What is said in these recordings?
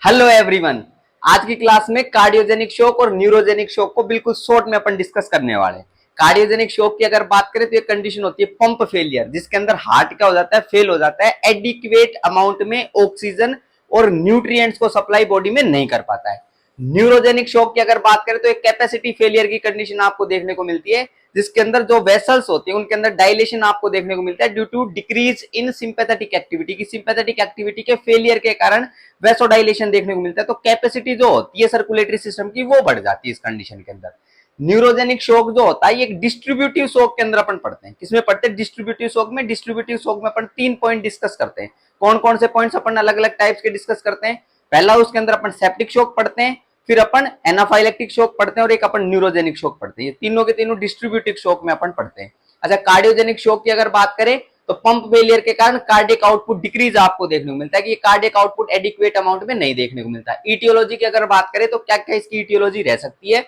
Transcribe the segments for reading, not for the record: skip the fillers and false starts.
Hello everyone. आज की class में कार्डियोजेनिक शॉक और न्यूरोजेनिक शॉक को बिल्कुल शॉर्ट में अपन डिस्कस करने वाले हैं। कार्डियोजेनिक शॉक की अगर बात करें तो एक कंडीशन होती है पंप फेलियर, जिसके अंदर हार्ट क्या हो जाता है, फेल हो जाता है, एडिक्वेट अमाउंट में ऑक्सीजन और न्यूट्रिएंट्स को सप्लाई बॉडी में नहीं कर पाता है। न्यूरोजेनिक शॉक की अगर बात करें तो एक कैपेसिटी फेलियर की कंडीशन आपको देखने को मिलती है, जिसके अंदर जो वेसल्स होते हैं उनके अंदर डायलेशन आपको देखने को मिलता है due to decrease in sympathetic activity की सिंपैथेटिक एक्टिविटी के फेलियर के कारण वेसोडाइलेशन देखने को मिलता है। तो कैपेसिटी जो होती है सर्कुलेटरी सिस्टम की वो बढ़ जाती है इस कंडीशन के अंदर। न्यूरोजेनिक शॉक जो होता है एक डिस्ट्रीब्यूटिव शॉक के अंदर अपन पढ़ते हैं। किसमें पढ़ते हैं? डिस्ट्रीब्यूटिव शॉक में। डिस्ट्रीब्यूटिव शॉक में अपन 3 पॉइंट डिस्कस करते हैं। कौन कौन से पॉइंट्स अपन अलग अलग टाइप्स के डिस्कस करते हैं? पहला उसके अंदर अपन सेप्टिक शॉक पढ़ते हैं, फिर अपन एनाफाइलेक्टिक शॉक पढ़ते हैं और एक अपन न्यूरोजेनिक शॉक पढ़ते हैं। ये तीनों के तीनों डिस्ट्रीब्यूटिव शॉक में अपन पढ़ते हैं। अच्छा, कार्डियोजेनिक शॉक की अगर बात करें तो पंप फेलियर के कारण कार्डियक आउटपुट डिक्रीज आपको देखने को मिलता है कि ये कार्डियक आउटपुट एडिक्वेट अमाउंट में नहीं देखने को मिलता है। ईटियोलॉजी की अगर बात करें तो क्या क्या इसकी ईटियोलॉजी रह सकती है?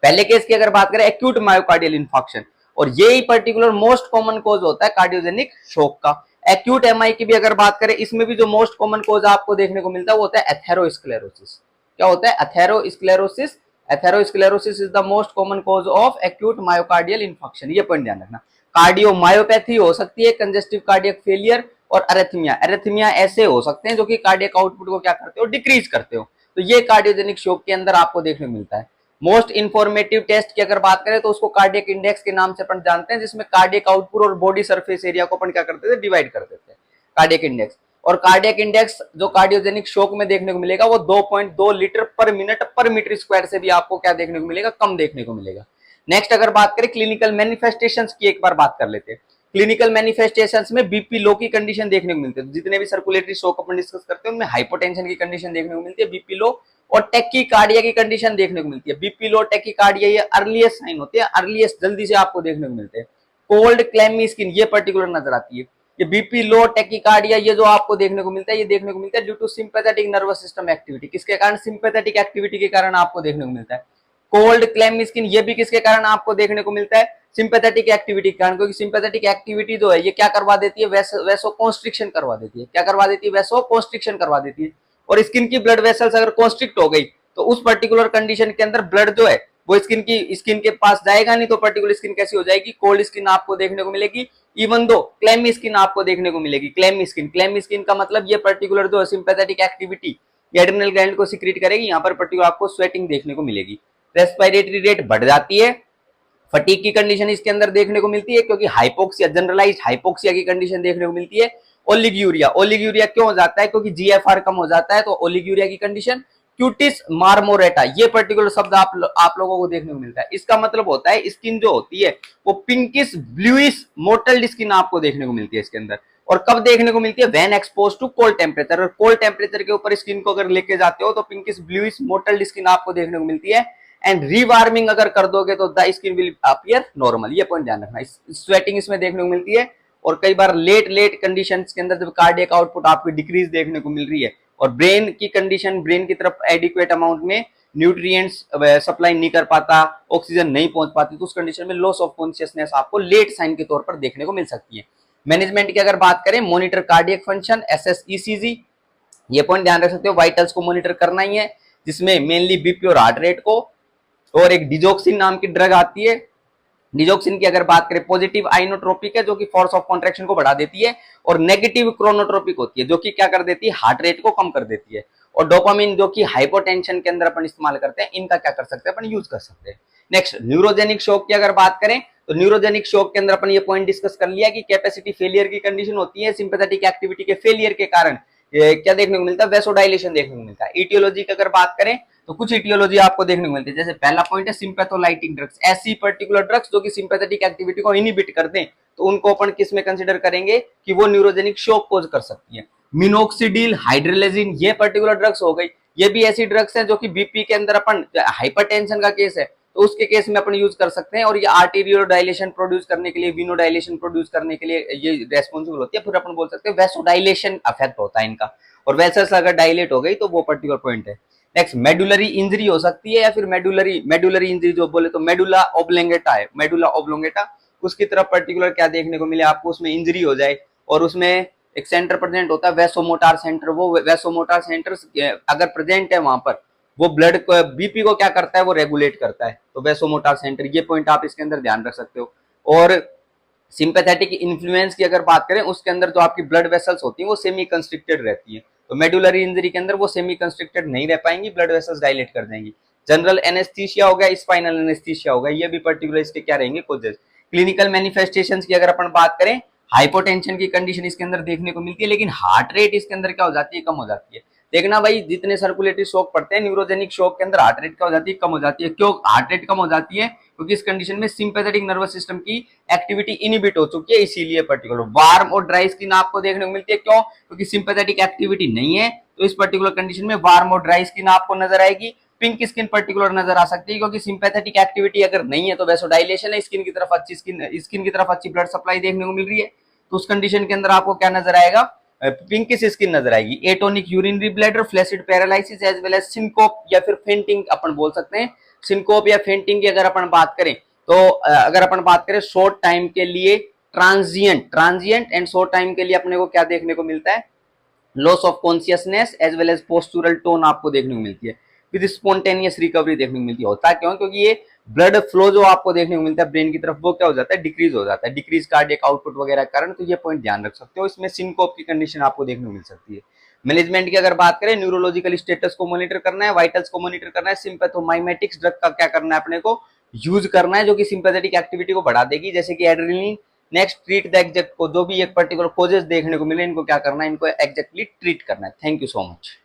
पहले केस की अगर बात करें एक्यूट मायोकार्डियल इंफार्क्शन, और यही पर्टिकुलर मोस्ट कॉमन कोज होता है कार्डियोजेनिक शॉक का। एक्यूट एमआई की भी अगर बात करें, इसमें भी जो मोस्ट कॉमन कोज आपको देखने को मिलता है वो होता है एथेरोस्क्लेरोसिस। क्या होता है? Atherosclerosis. Atherosclerosis is the most common cause of acute myocardial infarction. ये पॉइंट ध्यान रखना। कार्डियोमायोपैथी हो सकती है, कंजेस्टिव कार्डियक फेलियर और अरेथमिया। अरेथमिया ऐसे हो सकते हैं जो कि कार्डियक आउटपुट को क्या करते हो, डिक्रीज करते हो। तो ये कार्डियोजेनिक शॉक के अंदर आपको देखने को मिलता है। मोस्ट इंफॉर्मेटिव टेस्ट की अगर बात करें तो उसको कार्डियक इंडेक्स के नाम से अपन जानते हैं, जिसमें कार्डियक आउटपुट और बॉडी सरफेस एरिया को अपन क्या करते थे, डिवाइड कर देते हैं कार्डियक इंडेक्स। और कार्डियक इंडेक्स जो कार्डियोजेनिक शॉक में देखने को मिलेगा वो 2.2 लीटर पर मिनट पर मीटर स्क्वायर से भी आपको क्या देखने को मिलेगा, कम देखने को मिलेगा। नेक्स्ट अगर बात करें क्लिनिकल मैनिफेस्टेशंस की, एक बार बात कर लेते हैं। क्लिनिकल मैनिफेस्टेशंस में बीपी लो की कंडीशन देखने को मिलती है। जितने भी सर्कुलेटरी शॉक अपन डिस्कस करते हैं उनमें हाइपोटेंशन की कंडीशन देखने को मिलती है, बीपी लो और टैकीकार्डिया की कंडीशन देखने को मिलती है। बीपी लो, टैकीकार्डिया ये अर्लीस्ट साइन होते हैं, अर्लीस्ट जल्दी से आपको देखने को मिलते हैं। कोल्ड क्लैमी स्किन ये पर्टिकुलर नजर आती है। ये बीपी लो, टैकीकार्डिया ये जो आपको देखने को मिलता है, ये देखने को मिलता है due to sympathetic nervous system activity. किसके कारण? सिंपैथेटिक एक्टिविटी के कारण आपको देखने को मिलता है। कोल्ड क्लैम स्किन ये भी किसके कारण आपको देखने को मिलता है? सिंपैथेटिक एक्टिविटी के कारण। क्योंकि सिंपैथेटिक एक्टिविटी जो है ये क्या करवा देती है, वैसो कॉन्स्ट्रिक्शन करवा देती है। क्या करवा देती है? वैसो कॉन्स्ट्रिक्शन करवा देती है। और स्किन की ब्लड वेसल्स अगर कॉन्स्ट्रिक्ट हो गई तो उस पर्टिकुलर कंडीशन के अंदर ब्लड जो है वो स्किन के पास जाएगा नहीं, तो पर्टिकुलर स्किन कैसी हो जाएगी, कोल्ड स्किन आपको देखने को मिलेगी। इवन दो क्लैमी स्किन आपको देखने को मिलेगी। क्लैमी स्किन का मतलब ये पर्टिकुलर जो सिंपैथेटिक एक्टिविटी एड्रिनल ग्लैंड को सीक्रेट करेगी, यहाँ पर पर्टिकुलर आपको स्वेटिंग देखने को मिलेगी। रेस्पिरेटरी रेट बढ़ जाती है। फटीग की कंडीशन इसके अंदर देखने को मिलती है क्योंकि हाइपोक्सिया, जनरलाइज्ड हाइपोक्सिया की कंडीशन देखने को मिलती है। ओलिग्यूरिया, ओलिग्यूरिया क्यों हो जाता है? क्योंकि जीएफआर कम हो जाता है, तो ओलिग्यूरिया की कंडीशन। क्यूटिस मार्मोरेटा ये पर्टिकुलर शब्द आप लोगों को देखने को मिलता है। इसका मतलब होता है स्किन जो होती है वो पिंकिश ब्लूइश मोटल्ड स्किन आपको देखने को मिलती है इसके अंदर। और कब देखने को मिलती है? When expose to cold temperature. और कोल्ड टेम्परेचर के ऊपर स्किन को अगर लेके जाते हो तो पिंकिश ब्लूइश मोटल्ड स्किन आपको देखने को मिलती है। एंड रीवार्मिंग अगर कर दोगे तो the skin will appear normal. ये पॉइंट ध्यान रखना। स्वेटिंग इसमें देखने को मिलती है। और कई बार लेट कंडीशंस के अंदर जब कार्डियक आउटपुट आपकी डिक्रीज देखने को मिल रही है और ब्रेन की कंडीशन, ब्रेन की तरफ एडिक्वेट अमाउंट में न्यूट्रिएंट्स सप्लाई नहीं कर पाता, ऑक्सीजन नहीं पहुंच पाती, तो उस कंडीशन में लॉस ऑफ कॉन्शियसनेस आपको लेट साइन के तौर पर देखने को मिल सकती है। मैनेजमेंट की अगर बात करें, मॉनिटर कार्डियक फंक्शन, एसएसईसीजी, ये पॉइंट ध्यान रख सकते हो। वाइटल्स को मॉनिटर करना ही है, जिसमें मेनली बीपी और हार्ट रेट को। और एक डिजोक्सिन नाम की ड्रग आती है। डिजोक्सिन की अगर बात करें, पॉजिटिव आइनोट्रोपिक है जो कि फोर्स ऑफ कॉन्ट्रैक्शन को बढ़ा देती है, और नेगेटिव क्रोनोट्रोपिक होती है जो कि क्या कर देती है, हार्ट रेट को कम कर देती है। और डोपामिन जो कि हाइपोटेंशन के अंदर अपन इस्तेमाल करते हैं, इनका क्या कर सकते हैं, अपन यूज कर सकते हैं। नेक्स्ट न्यूरोजेनिक शॉक की अगर बात करें तो न्यूरोजेनिक शॉक के अंदर अपन ये पॉइंट डिस्कस कर लिया कि कैपेसिटी फेलियर की कंडीशन होती है सिंपैथेटिक एक्टिविटी के फेलियर के कारण। क्या देखने को मिलता है? वेसोडाइलेशन देखने को मिलता है। ईटियोलॉजी की अगर बात करें तो कुछ ईटियोलॉजी आपको देखने को मिलती है। जैसे पहला पॉइंट है सिंपैथोलाइटिक ड्रग्स, ऐसी पर्टिकुलर ड्रग्स जो कि सिंपैथेटिक एक्टिविटी को इनहिबिट कर दें, तो उनको अपन किस में कंसीडर करेंगे कि वो न्यूरोजेनिक शॉक कोज कर सकती है। मिनोक्सिडिल, हाइड्रोलेजिन ये पर्टिकुलर ड्रग्स हो गई। ये भी ऐसी ड्रग्स हैं जो कि बीपी के अंदर अपन, हाइपरटेंशन का केस है तो उसके केस में अपन यूज कर सकते हैं। और ये आर्टेरियल डायलेशन प्रोड्यूस करने के लिए, विनोडाइलेशन प्रोड्यूस करने के लिए ये रेस्पॉन्सिबल होती है। फिर अपन बोल सकते हैं वेसोडाइलेशन अफेक्ट होता है इनका, और वेसल्स अगर डायलेट हो गई तो वो पर्टिकुलर पॉइंट है। नेक्स्ट मेडुलरी इंजरी हो सकती है, या फिर मेडुलरी इंजरी जो बोले तो मेडुला ओब्लोंगेटा है, मेडुला ओब्लोंगेटा, उसकी तरफ पर्टिकुलर क्या देखने को मिले आपको, उसमें इंजरी हो जाए और उसमें एक सेंटर प्रेजेंट होता है वैसोमोटार सेंटर, वो वैसोमोटार सेंटर अगर प्रेजेंट है वहां पर, वो ब्लड को, बीपी को क्या करता है, वो रेगुलेट करता है। तो वैसोमोटार सेंटर, ये पॉइंट आप इसके अंदर ध्यान रख सकते हो। और सिंपैथेटिक इन्फ्लुएंस की अगर बात करें, उसके अंदर जो आपकी ब्लड वेसल्स होती हैं वो सेमी कंस्ट्रिक्टेड रहती है। तो मेडुलरी इंजरी के अंदर वो सेमी कंस्ट्रिक्टेड नहीं रह पाएंगी, ब्लड वेसल्स डायलेट कर देंगी। जनरल एनेस्थीसिया हो गया, स्पाइनल एनेस्थीसिया हो गया, ये भी पर्टिकुलर इसके क्या रहेंगे, कोजेस। क्लिनिकल मैनिफेस्टेशंस की अगर अपन बात करें, हाइपोटेंशन की कंडीशन इसके अंदर देखने को मिलती है, लेकिन हार्ट रेट इसके अंदर क्या हो जाती है, कम हो जाती है। देखना भाई, जितने सर्कुलेटरी शॉक पड़ते हैं न्यूरोजेनिक शॉक के अंदर, हार्ट रेट क्या हो जाती है, कम हो जाती है। क्यों हार्ट रेट कम हो जाती है? क्योंकि इस कंडीशन में सिंपैथेटिक नर्वस सिस्टम की एक्टिविटी इनिबिट हो चुकी है, इसीलिए पर्टिकुलर वार्म और ड्राई स्किन आपको देखने को मिलती है। क्यों? क्योंकि सिंपैथेटिक एक्टिविटी नहीं है, तो इस पर्टिकुलर कंडीशन में वार्म और ड्राई स्किन आपको नजर आएगी। पिंक स्किन पर्टिकुलर नजर आ सकती है, क्योंकि सिंपैथेटिक एक्टिविटी अगर नहीं है तो वैसोडाइलेशन है, स्किन की तरफ अच्छी स्किन की तरफ अच्छी ब्लड सप्लाई देखने को मिल रही है। तो उस कंडीशन के अंदर आपको क्या नजर आएगा, पिंकिश स्किन नजर आएगी। Atonic urinary bladder, flaccid paralysis as well as syncope या फिर फेंटिंग अपन बोल सकते हैं। सिनकोप या फेंटिंग की अगर अपन बात करें, तो अगर अपन बात करें शॉर्ट टाइम के लिए, ट्रांजिएंट एंड शॉर्ट टाइम के लिए अपने को क्या देखने को मिलता है, loss of consciousness as well as postural tone आपको देखने को मिलती है। विद स्पॉन्टेनियस रिकवरी देखने को मिलती है। होता क्यों? क्योंकि ये ब्लड फ्लो जो आपको देखने को मिलता है ब्रेन की तरफ, वो क्या हो जाता है, डिक्रीज हो जाता है, डिक्रीज कार्डियक आउटपुट वगैरह के कारण। तो ये पॉइंट ध्यान रख सकते हो, इसमें सिनकोप की कंडीशन आपको देखने को मिल सकती है। मैनेजमेंट की अगर बात करें, न्यूरोलॉजिकल स्टेटस को मॉनिटर करना है, वाइटल्स को मॉनिटर करना है, सिंपैथोमाइमेटिक्स ड्रग का क्या करना है अपने को, यूज करना है, जो कि सिंपैथेटिक एक्टिविटी को बढ़ा देगी, जैसे कि adrenaline. Next, treat the exact को, जो भी एक पर्टिकुलर कोजेस देखने को मिले, इनको क्या करना है, इनको एग्जैक्टली ट्रीट करना है। Thank you so much.